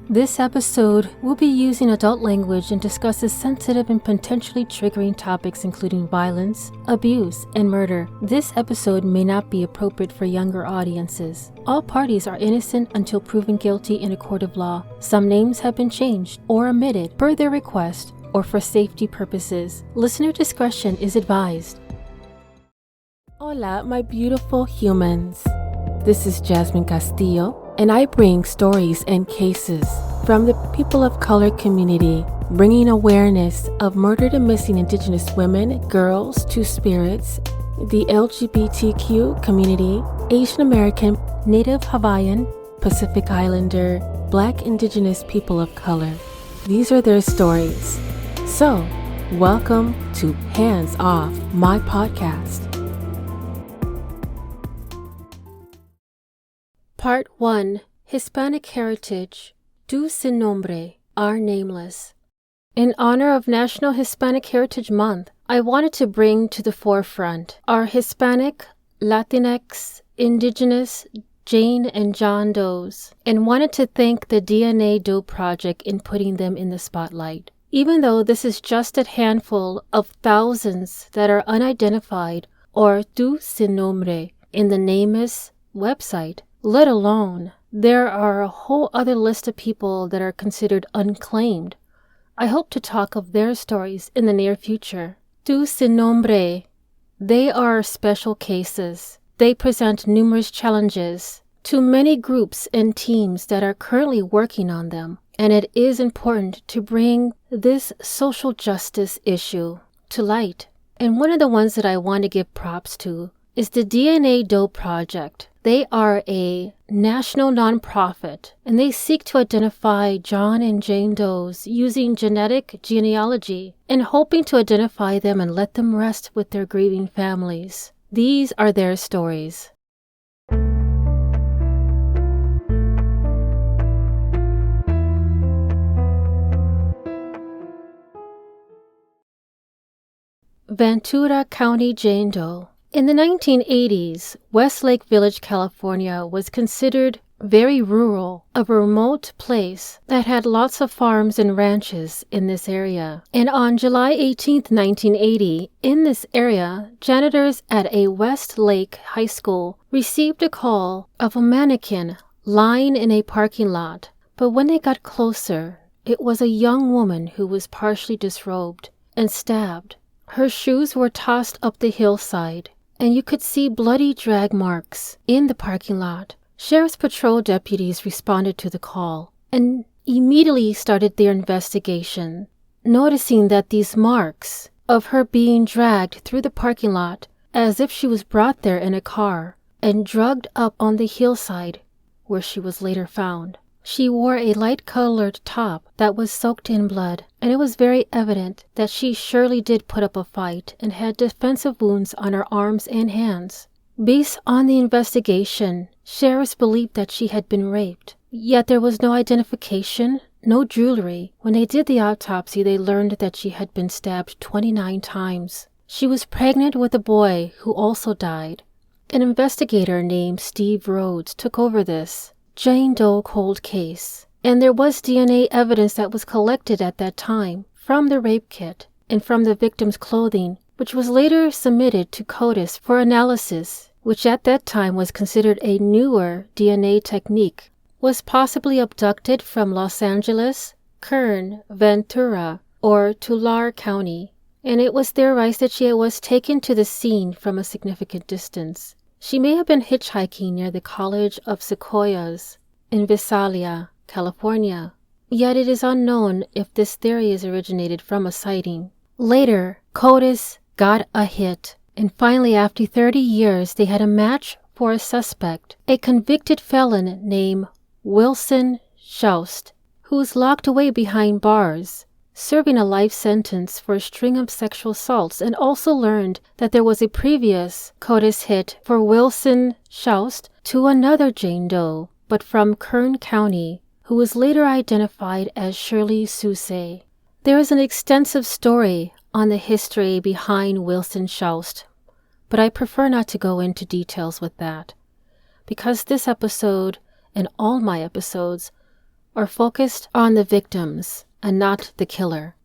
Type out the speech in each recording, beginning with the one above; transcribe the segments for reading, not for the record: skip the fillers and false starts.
This episode will be using adult language and discusses sensitive and potentially triggering topics including violence, abuse, and murder. This episode may not be appropriate for younger audiences. All parties are innocent until proven guilty in a court of law. Some names have been changed or omitted per their request or for safety purposes. Listener discretion is advised. Hola, my beautiful humans. This is Jasmine Castillo, and I bring stories and cases from the people of color community, bringing awareness of murdered and missing Indigenous women, girls, two-spirits, the LGBTQ community, Asian American, Native Hawaiian, Pacific Islander, Black Indigenous people of color. These are their stories. So, welcome to Hands Off, my podcast. Part 1. Hispanic Heritage. Tu sin nombre, our Nameless. In honor of National Hispanic Heritage Month, I wanted to bring to the forefront our Hispanic, Latinx, Indigenous, Jane and John Does, and wanted to thank the DNA Doe Project in putting them in the spotlight. Even though this is just a handful of thousands that are unidentified or tu sin nombre in the Nameless website, let alone, there are a whole other list of people that are considered unclaimed. I hope to talk of their stories in the near future. Tu sin nombre. They are special cases. They present numerous challenges to many groups and teams that are currently working on them, and it is important to bring this social justice issue to light. And one of the ones that I want to give props to is the DNA Doe Project. They are a national nonprofit, and they seek to identify John and Jane Does using genetic genealogy and hoping to identify them and let them rest with their grieving families. These are their stories. Ventura County Jane Doe. In the 1980s, Westlake Village, California was considered very rural, a remote place that had lots of farms and ranches in this area. And on July 18, 1980, in this area, janitors at a Westlake high school received a call of a mannequin lying in a parking lot. But when they got closer, it was a young woman who was partially disrobed and stabbed. Her shoes were tossed up the hillside, and you could see bloody drag marks in the parking lot. Sheriff's Patrol deputies responded to the call and immediately started their investigation, noticing that these marks of her being dragged through the parking lot as if she was brought there in a car and drugged up on the hillside where she was later found. She wore a light-colored top that was soaked in blood, and it was very evident that she surely did put up a fight and had defensive wounds on her arms and hands. Based on the investigation, sheriffs believed that she had been raped, yet there was no identification, no jewelry. When they did the autopsy, they learned that she had been stabbed 29 times. She was pregnant with a boy who also died. An investigator named Steve Rhodes took over this Jane Doe cold case, and there was DNA evidence that was collected at that time from the rape kit and from the victim's clothing, which was later submitted to CODIS for analysis, which at that time was considered a newer DNA technique. Was possibly abducted from Los Angeles, Kern, Ventura, or Tulare County, and it was theorized that she was taken to the scene from a significant distance. She may have been hitchhiking near the College of Sequoias in Visalia, California, yet it is unknown if this theory is originated from a sighting. Later, CODIS got a hit, and finally after 30 years they had a match for a suspect, a convicted felon named Wilson Shoust, who was locked away behind bars, serving a life sentence for a string of sexual assaults, and also learned that there was a previous CODIS hit for Wilson Shoust to another Jane Doe, but from Kern County, who was later identified as Shirley Sousa. There is an extensive story on the history behind Wilson Shoust, but I prefer not to go into details with that, because this episode and all my episodes or focused on the victims and not the killer.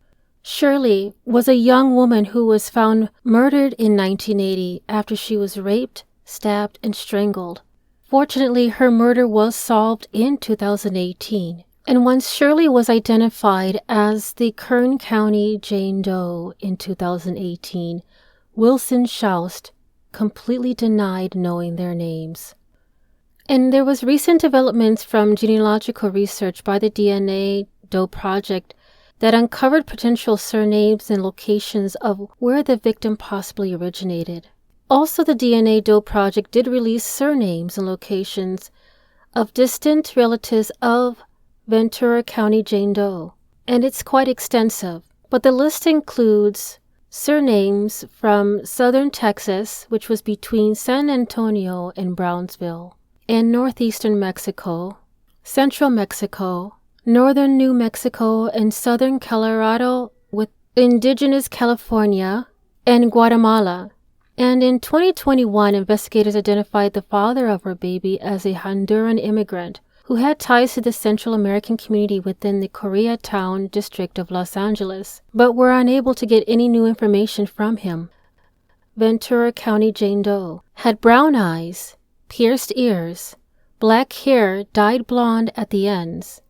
Shirley was a young woman who was found murdered in 1980 after she was raped, stabbed, and strangled. Fortunately, her murder was solved in 2018. And once Shirley was identified as the Kern County Jane Doe in 2018, Wilson Shoust completely denied knowing their names. And there was recent developments from genealogical research by the DNA Doe Project that uncovered potential surnames and locations of where the victim possibly originated. Also, the DNA Doe Project did release surnames and locations of distant relatives of Ventura County Jane Doe, and it's quite extensive, but the list includes surnames from southern Texas, which was between San Antonio and Brownsville, and northeastern Mexico, central Mexico, northern New Mexico, and southern Colorado, with indigenous California and Guatemala. And in 2021, investigators identified the father of her baby as a Honduran immigrant who had ties to the Central American community within the Koreatown district of Los Angeles, but were unable to get any new information from him. Ventura County Jane Doe had brown eyes, pierced ears, black hair dyed blonde at the ends.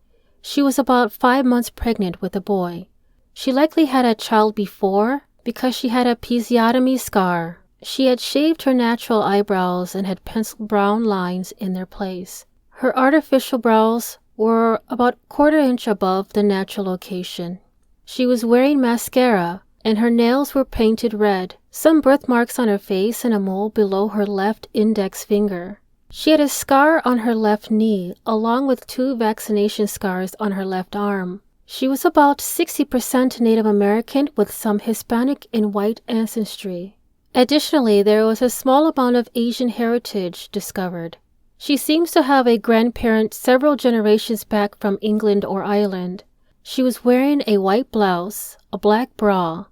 She was about 5 months pregnant with a boy. She likely had a child before because she had a episiotomy scar. She had shaved her natural eyebrows and had penciled brown lines in their place. Her artificial brows were about a quarter inch above the natural location. She was wearing mascara, and her nails were painted red, some birthmarks on her face and a mole below her left index finger. She had a scar on her left knee, along with 2 vaccination scars on her left arm. She was about 60% Native American with some Hispanic and white ancestry. Additionally, there was a small amount of Asian heritage discovered. She seems to have a grandparent several generations back from England or Ireland. She was wearing a white blouse, a black bra,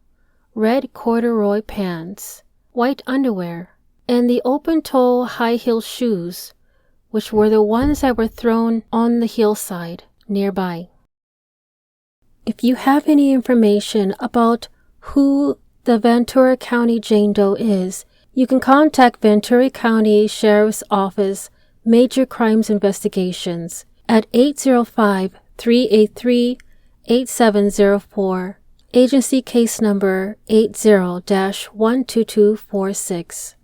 red corduroy pants, white underwear, and the open-toe high-heel shoes, which were the ones that were thrown on the hillside nearby. If you have any information about who the Ventura County Jane Doe is, you can contact Ventura County Sheriff's Office Major Crimes Investigations at 805-383-8704, agency case number 80-12246.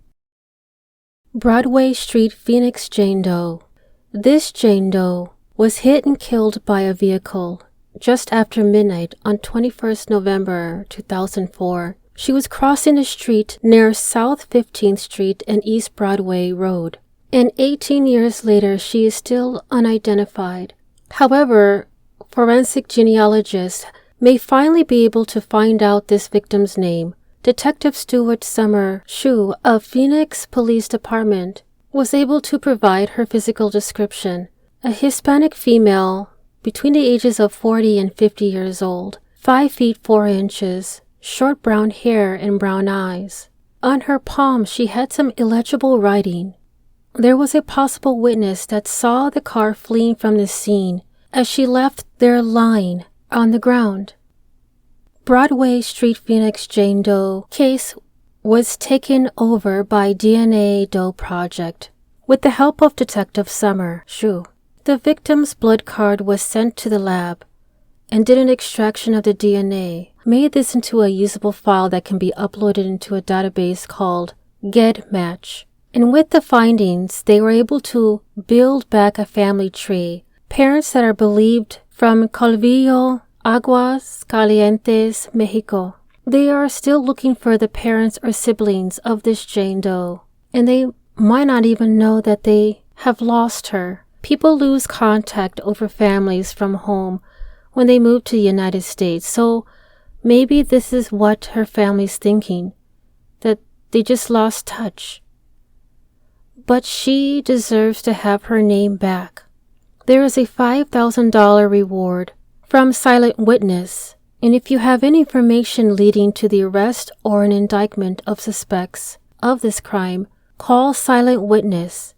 Broadway Street Phoenix Jane Doe. This Jane Doe was hit and killed by a vehicle just after midnight on 21st November 2004. She was crossing the street near South 15th Street and East Broadway Road, and 18 years later she is still unidentified. However, forensic genealogists may finally be able to find out this victim's name. Detective Stuart Summer Shue of Phoenix Police Department was able to provide her physical description. A Hispanic female between the ages of 40 and 50 years old, 5 feet 4 inches, short brown hair and brown eyes. On her palm she had some illegible writing. There was a possible witness that saw the car fleeing from the scene as she left there lying on the ground. Broadway Street Phoenix Jane Doe case was taken over by DNA Doe Project with the help of Detective Summer Shue. The victim's blood card was sent to the lab and did an extraction of the DNA, made this into a usable file that can be uploaded into a database called GEDmatch. And with the findings, they were able to build back a family tree. Parents that are believed from Calvillo, Aguas Calientes, Mexico. They are still looking for the parents or siblings of this Jane Doe, and they might not even know that they have lost her. People lose contact over families from home when they move to the United States, so maybe this is what her family's thinking, that they just lost touch. But she deserves to have her name back. There is a $5,000 reward from Silent Witness, and if you have any information leading to the arrest or an indictment of suspects of this crime, call Silent Witness.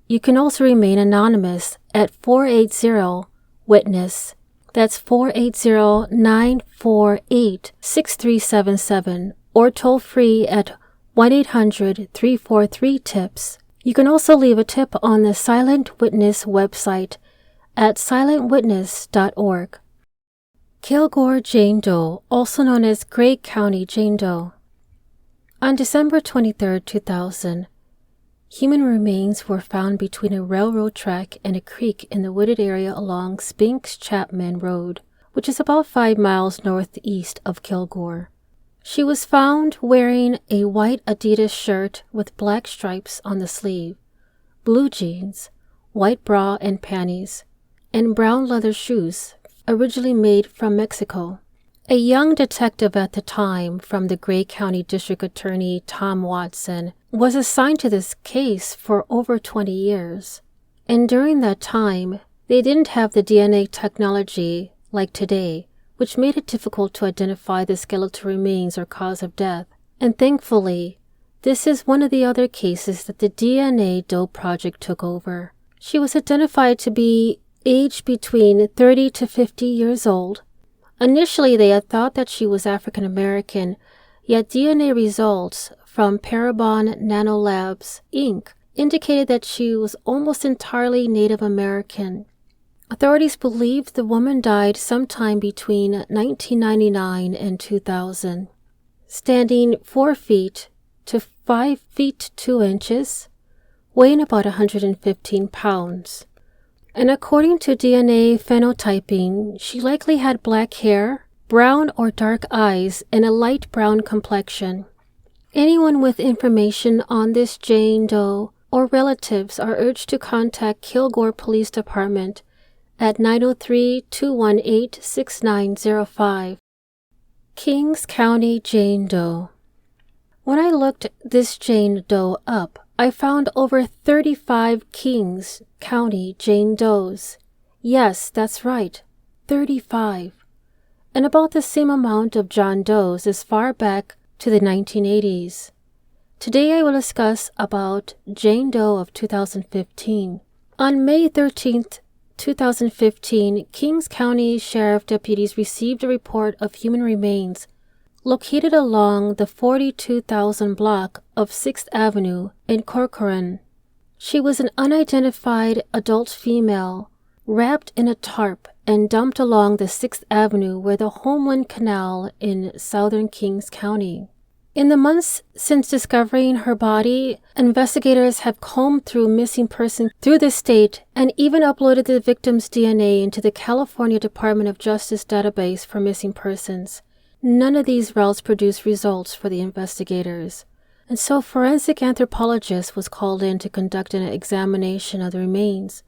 You can also remain anonymous at 480-1 Witness. That's 480-948-6377 or toll free at 1-800-343-TIPS. You can also leave a tip on the Silent Witness website at silentwitness.org. Kilgore Jane Doe, also known as Gray County Jane Doe. On December 23, 2000, human remains were found between a railroad track and a creek in the wooded area along Spinks-Chapman Road, which is about 5 miles northeast of Kilgore. She was found wearing a white Adidas shirt with black stripes on the sleeve, blue jeans, white bra and panties, and brown leather shoes, originally made from Mexico. A young detective at the time from the Gray County District Attorney Tom Watson was assigned to this case for over 20 years. And during that time, they didn't have the DNA technology like today, which made it difficult to identify the skeletal remains or cause of death. And thankfully, this is one of the other cases that the DNA Doe Project took over. She was identified to be aged between 30 to 50 years old. Initially, they had thought that she was African American, yet DNA results from Parabon Nanolabs, Inc. indicated that she was almost entirely Native American. Authorities believed the woman died sometime between 1999 and 2000, standing 4 feet to 5 feet 2 inches, weighing about 115 pounds. And according to DNA phenotyping, she likely had black hair, brown or dark eyes, and a light brown complexion. Anyone with information on this Jane Doe or relatives are urged to contact Kilgore Police Department at 903-218-6905. Kings County Jane Doe. When I looked this Jane Doe up, I found over 35 Kings County Jane Does. Yes, that's right, 35. And about the same amount of John Does as far back to the 1980s. Today I will discuss about Jane Doe of 2015. On May 13th, 2015, Kings County Sheriff deputies received a report of human remains located along the 42,000 block of 6th Avenue in Corcoran. She was an unidentified adult female, wrapped in a tarp and dumped along the 6th Avenue where the Homeland Canal in southern Kings County. In the months since discovering her body, investigators have combed through missing persons through the state and even uploaded the victim's DNA into the California Department of Justice database for missing persons. None of these routes produced results for the investigators, and so a forensic anthropologist was called in to conduct an examination of the remains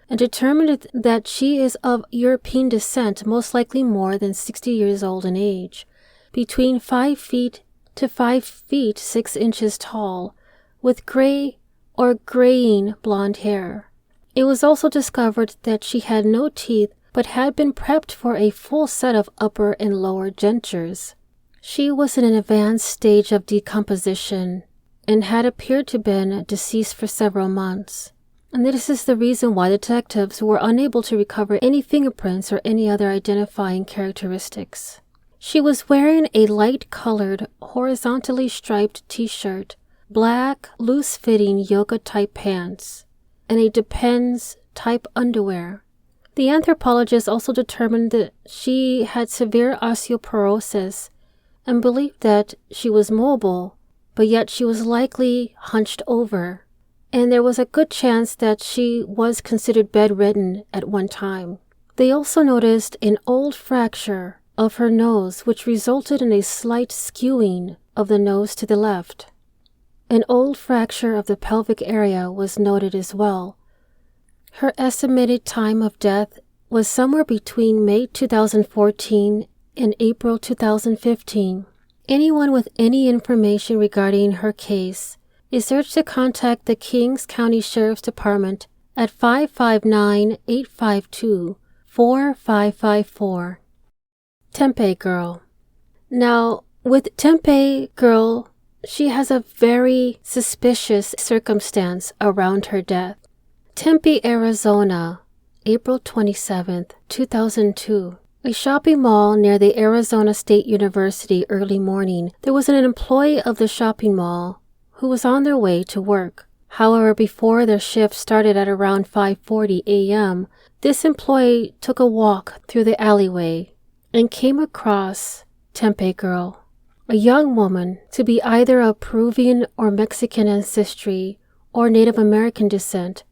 and determined that she is of European descent, most likely more than 60 years old in age, between 5 feet to 5 feet 6 inches tall, with gray or graying blonde hair. It was also discovered that she had no teeth but had been prepped for a full set of upper and lower dentures. She was in an advanced stage of decomposition and had appeared to have been deceased for several months. And this is the reason why detectives were unable to recover any fingerprints or any other identifying characteristics. She was wearing a light-colored, horizontally striped t-shirt, black, loose-fitting yoga-type pants, and a Depends-type underwear. The anthropologist also determined that she had severe osteoporosis and believed that she was mobile, but yet she was likely hunched over, and there was a good chance that she was considered bedridden at one time. They also noticed an old fracture of her nose, which resulted in a slight skewing of the nose to the left. An old fracture of the pelvic area was noted as well. Her estimated time of death was somewhere between May 2014 and April 2015. Anyone with any information regarding her case is urged to contact the Kings County Sheriff's Department at 559-852-4554. Tempe Girl. Now, with Tempe Girl, she has a very suspicious circumstance around her death. Tempe, Arizona, April 27, 2002. A shopping mall near the Arizona State University early morning. There was an employee of the shopping mall who was on their way to work. However, before their shift started at around 5:40 a.m., this employee took a walk through the alleyway and came across Tempe girl, a young woman to be either of Peruvian or Mexican ancestry or Native American descent,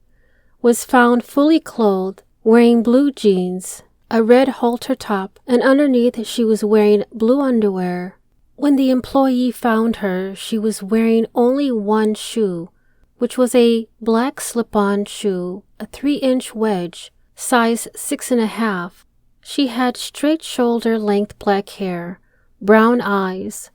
was found fully clothed, wearing blue jeans, a red halter top, and underneath she was wearing blue underwear. When the employee found her, she was wearing only one shoe, which was a black slip-on shoe, a 3-inch wedge, size 6.5. She had straight shoulder-length black hair, brown eyes,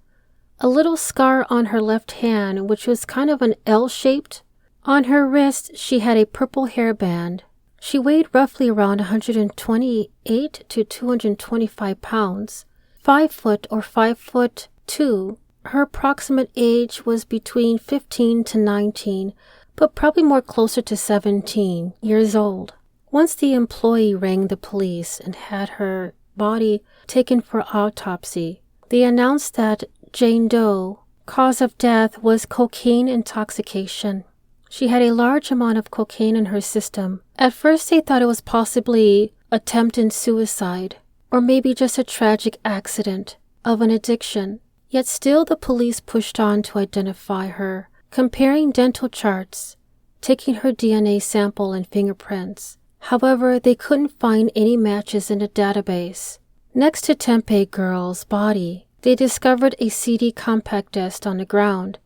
a little scar on her left hand, which was kind of an L-shaped. On her wrist, she had a purple hairband. She weighed roughly around 128 to 225 pounds, 5 foot or 5'2". Her approximate age was between 15 to 19, but probably more closer to 17 years old. Once the employee rang the police and had her body taken for autopsy, they announced that Jane Doe, cause of death was cocaine intoxication. She had a large amount of cocaine in her system. At first they thought it was possibly attempted suicide, or maybe just a tragic accident of an addiction. Yet still the police pushed on to identify her, comparing dental charts, taking her DNA sample and fingerprints. However, they couldn't find any matches in the database. Next to Tempe girl's body, they discovered a CD compact disc on the ground,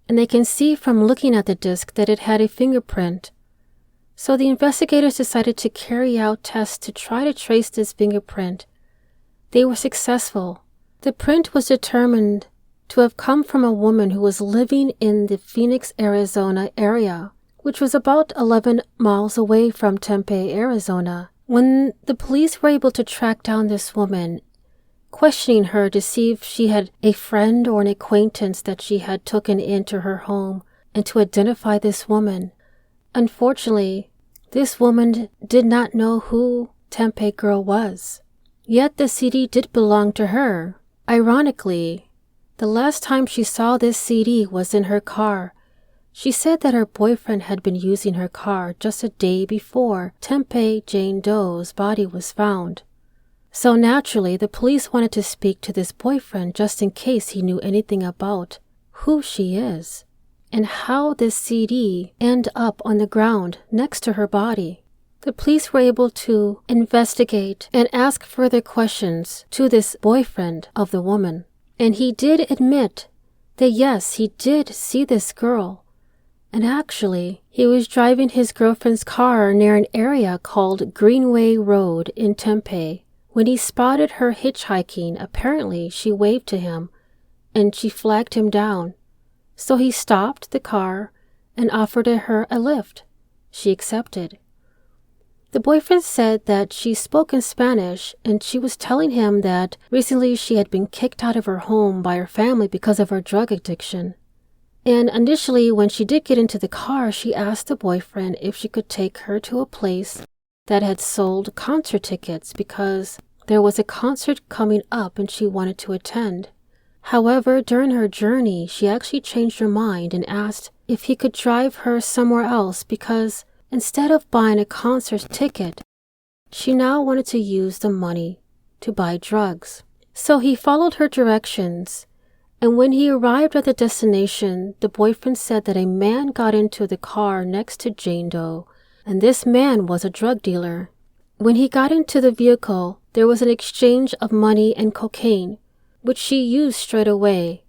and they can see from looking at the disc that it had a fingerprint. So the investigators decided to carry out tests to try to trace this fingerprint. They were successful. The print was determined to have come from a woman who was living in the Phoenix, Arizona area, which was about 11 miles away from Tempe, Arizona. When the police were able to track down this woman, questioning her to see if she had a friend or an acquaintance that she had taken into her home and to identify this woman. Unfortunately, this woman did not know who Tempe girl was. Yet the CD did belong to her. Ironically, the last time she saw this CD was in her car. She said that her boyfriend had been using her car just a day before Tempe Jane Doe's body was found. So naturally, the police wanted to speak to this boyfriend just in case he knew anything about who she is and how this CD ended up on the ground next to her body. The police were able to investigate and ask further questions to this boyfriend of the woman. And he did admit that yes, he did see this girl. And actually, he was driving his girlfriend's car near an area called Greenway Road in Tempe. When he spotted her hitchhiking, apparently she waved to him, and she flagged him down. So he stopped the car and offered her a lift. She accepted. The boyfriend said that she spoke in Spanish, and she was telling him that recently she had been kicked out of her home by her family because of her drug addiction. And initially, when she did get into the car, she asked the boyfriend if she could take her to a place that had sold concert tickets because there was a concert coming up and she wanted to attend. However, during her journey, she actually changed her mind and asked if he could drive her somewhere else because instead of buying a concert ticket, she now wanted to use the money to buy drugs. So he followed her directions, and when he arrived at the destination, the boyfriend said that a man got into the car next to Jane Doe, and this man was a drug dealer. When he got into the vehicle, there was an exchange of money and cocaine, which she used straight away.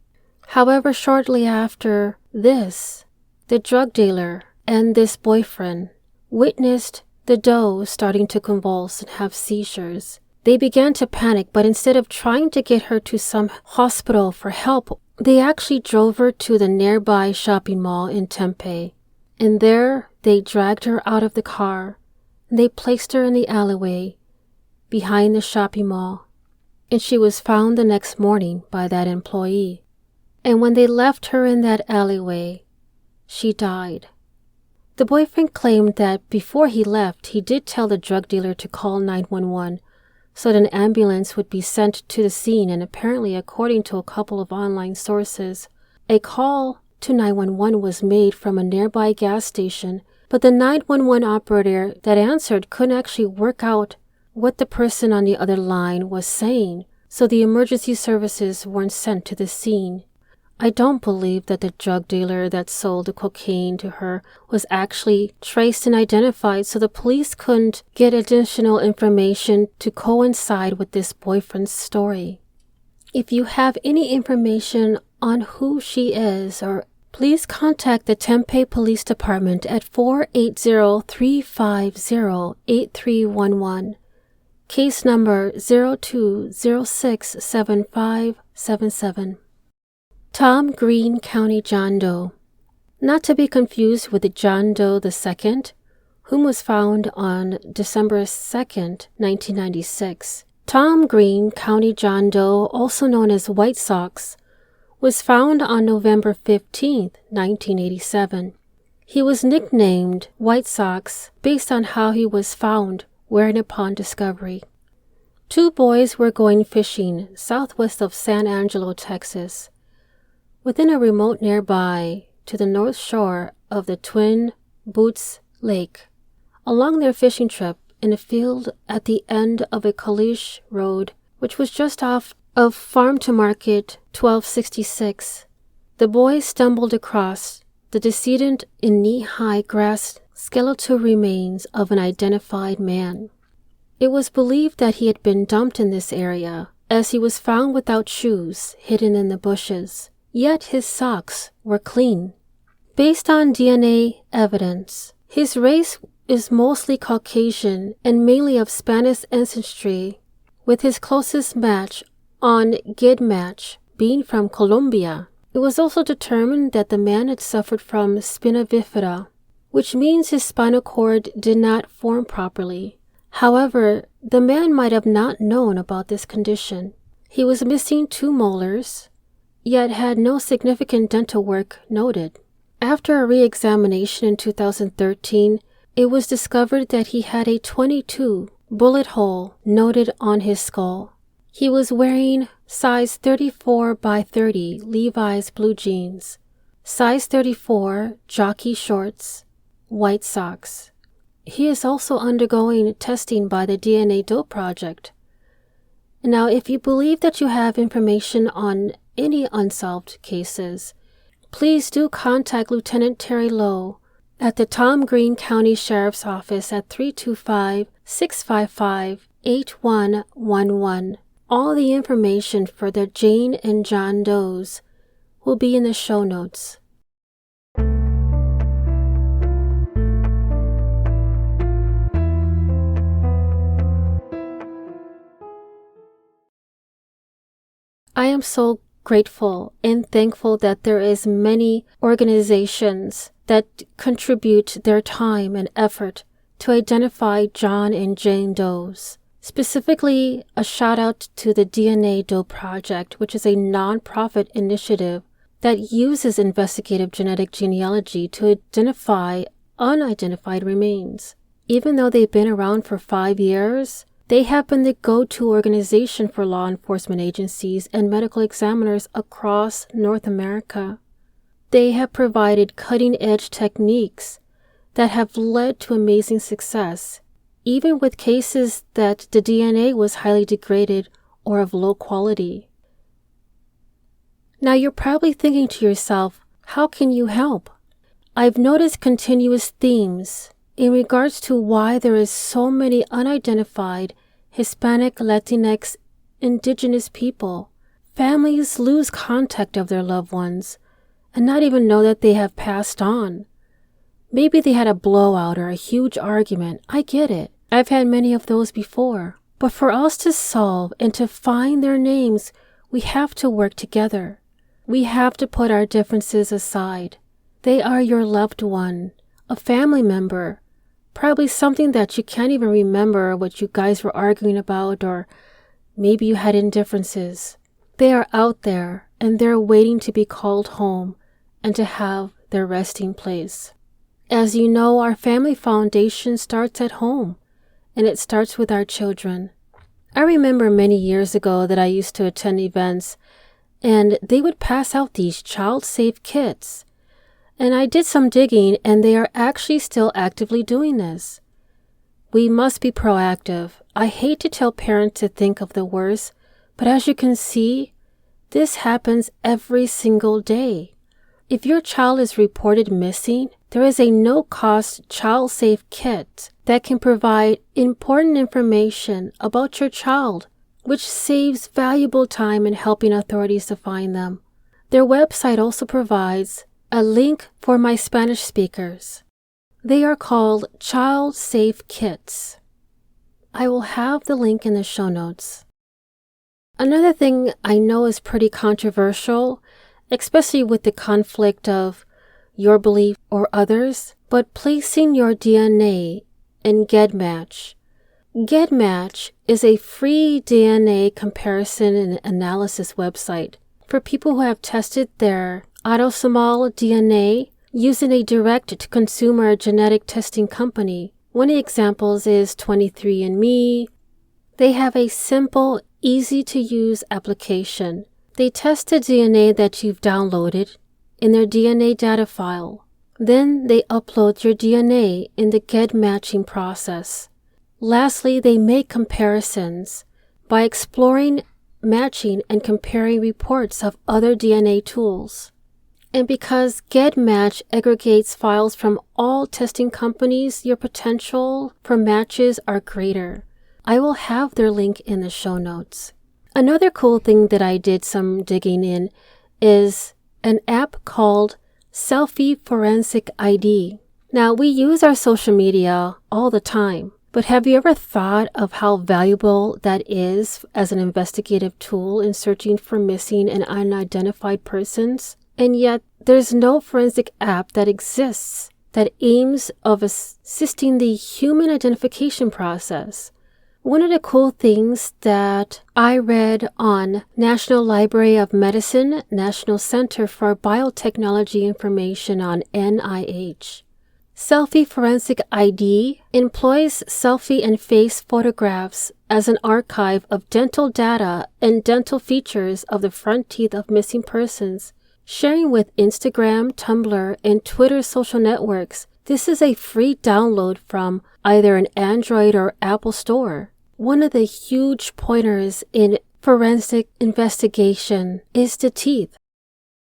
However, shortly after this, the drug dealer and this boyfriend witnessed the Doe starting to convulse and have seizures. They began to panic, but instead of trying to get her to some hospital for help, they actually drove her to the nearby shopping mall in Tempe. And there, they dragged her out of the car, and they placed her in the alleyway behind the shopping mall. And she was found the next morning by that employee. And when they left her in that alleyway, she died. The boyfriend claimed that before he left, he did tell the drug dealer to call 911 so that an ambulance would be sent to the scene, and apparently, according to a couple of online sources, a call to 911 was made from a nearby gas station, but the 911 operator that answered couldn't actually work out what the person on the other line was saying, so the emergency services weren't sent to the scene. I don't believe that the drug dealer that sold the cocaine to her was actually traced and identified, so the police couldn't get additional information to coincide with this boyfriend's story. If you have any information on who she is, or please contact the Tempe Police Department at 480-350-8311. Case number 02067577. Tom Green County Jane Doe. Not to be confused with the Jane Doe II, whom was found on December 2nd, 1996. Tom Green County Jane Doe, also known as White Sox, was found on November 15th, 1987. He was nicknamed White Sox based on how he was found wearing upon discovery. Two boys were going fishing southwest of San Angelo, Texas, within a remote nearby to the north shore of the Twin Buttes Lake. Along their fishing trip in a field at the end of a caliche road, which was just off of Farm to Market 1266, the boys stumbled across the decedent in knee-high grass skeletal remains of an identified man. It was believed that he had been dumped in this area, as he was found without shoes, hidden in the bushes. Yet his socks were clean. Based on DNA evidence, his race is mostly Caucasian and mainly of Spanish ancestry, with his closest match on GIDmatch being from Colombia. It was also determined that the man had suffered from spina bifida, which means his spinal cord did not form properly. However, the man might have not known about this condition. He was missing 2 molars, yet had no significant dental work noted. After a re-examination in 2013, it was discovered that he had a 22 bullet hole noted on his skull. He was wearing size 34 by 30 Levi's blue jeans, size 34 jockey shorts, white socks. He is also undergoing testing by the DNA Doe Project. Now, if you believe that you have information on any unsolved cases, please do contact Lieutenant Terry Lowe at the Tom Green County Sheriff's Office at 325-655-8111. All the information for the Jane and Jane Does will be in the show notes. I am so grateful and thankful that there is many organizations that contribute their time and effort to identify John and Jane Does. Specifically, a shout out to the DNA Doe Project, which is a non-profit initiative that uses investigative genetic genealogy to identify unidentified remains. Even though they've been around for 5 years, they have been the go-to organization for law enforcement agencies and medical examiners across North America. They have provided cutting-edge techniques that have led to amazing success, even with cases that the DNA was highly degraded or of low quality. Now you're probably thinking to yourself, how can you help? I've noticed continuous themes in regards to why there is so many unidentified Hispanic, Latinx, indigenous people. Families lose contact of their loved ones and not even know that they have passed on. Maybe they had a blowout or a huge argument. I get it. I've had many of those before. But for us to solve and to find their names, we have to work together. We have to put our differences aside. They are your loved one, a family member, probably something that you can't even remember what you guys were arguing about, or maybe you had indifferences. They are out there and they're waiting to be called home and to have their resting place. As you know, our family foundation starts at home, and it starts with our children. I remember many years ago that I used to attend events, and they would pass out these child-safe kits. And I did some digging, and they are actually still actively doing this. We must be proactive. I hate to tell parents to think of the worst, but as you can see, this happens every single day. If your child is reported missing, there is a no-cost child-safe kit that can provide important information about your child, which saves valuable time in helping authorities to find them. Their website also provides a link for my Spanish speakers. They are called Child Safe Kits. I will have the link in the show notes. Another thing I know is pretty controversial, especially with the conflict of your belief or others, but placing your DNA in GEDmatch. GEDmatch is a free DNA comparison and analysis website for people who have tested their autosomal DNA using a direct-to-consumer genetic testing company. One of the examples is 23andMe. They have a simple, easy-to-use application. They test the DNA that you've downloaded in their DNA data file. Then they upload your DNA in the GEDmatching process. Lastly, they make comparisons by exploring, matching, and comparing reports of other DNA tools. And because GEDmatch aggregates files from all testing companies, your potential for matches are greater. I will have their link in the show notes. Another cool thing that I did some digging in is an app called Selfie Forensic ID. Now, we use our social media all the time, but have you ever thought of how valuable that is as an investigative tool in searching for missing and unidentified persons? And yet, there's no forensic app that exists that aims of assisting the human identification process. One of the cool things that I read on National Library of Medicine, National Center for Biotechnology Information on NIH. Selfie Forensic ID employs selfie and face photographs as an archive of dental data and dental features of the front teeth of missing persons, sharing with Instagram, Tumblr, and Twitter social networks. This is a free download from either an Android or Apple store. One of the huge pointers in forensic investigation is the teeth.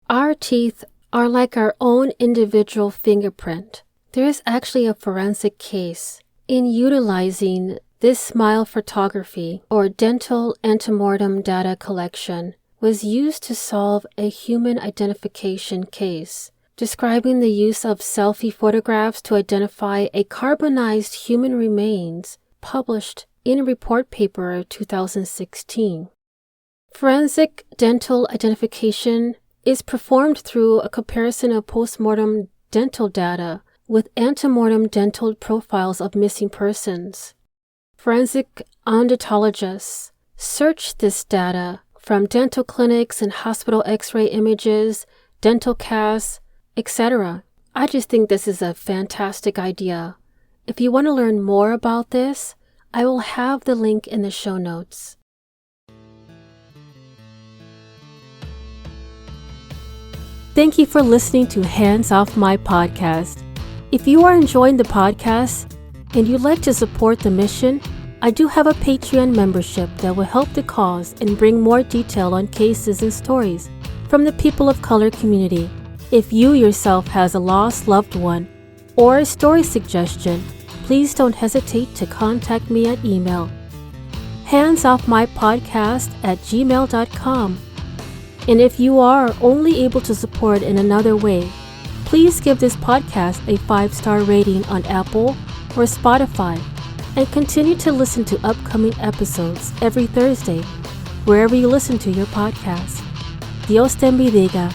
Our teeth are like our own individual fingerprint. There is actually a forensic case in utilizing this smile photography or dental antemortem data collection was used to solve a human identification case, describing the use of selfie photographs to identify a carbonized human remains, published in a report paper of 2016. Forensic dental identification is performed through a comparison of postmortem dental data with antemortem dental profiles of missing persons. Forensic odontologists search this data from dental clinics and hospital x-ray images, dental casts, etc. I just think this is a fantastic idea. If you want to learn more about this, I will have the link in the show notes. Thank you for listening to Hands Off My Podcast. If you are enjoying the podcast and you'd like to support the mission, I do have a Patreon membership that will help the cause and bring more detail on cases and stories from the people of color community. If you yourself has a lost loved one or a story suggestion, please don't hesitate to contact me at email, handsoffmypodcast@gmail.com. And if you are only able to support in another way, please give this podcast a 5-star rating on Apple or Spotify, and continue to listen to upcoming episodes every Thursday, wherever you listen to your podcast. Dios te bendiga.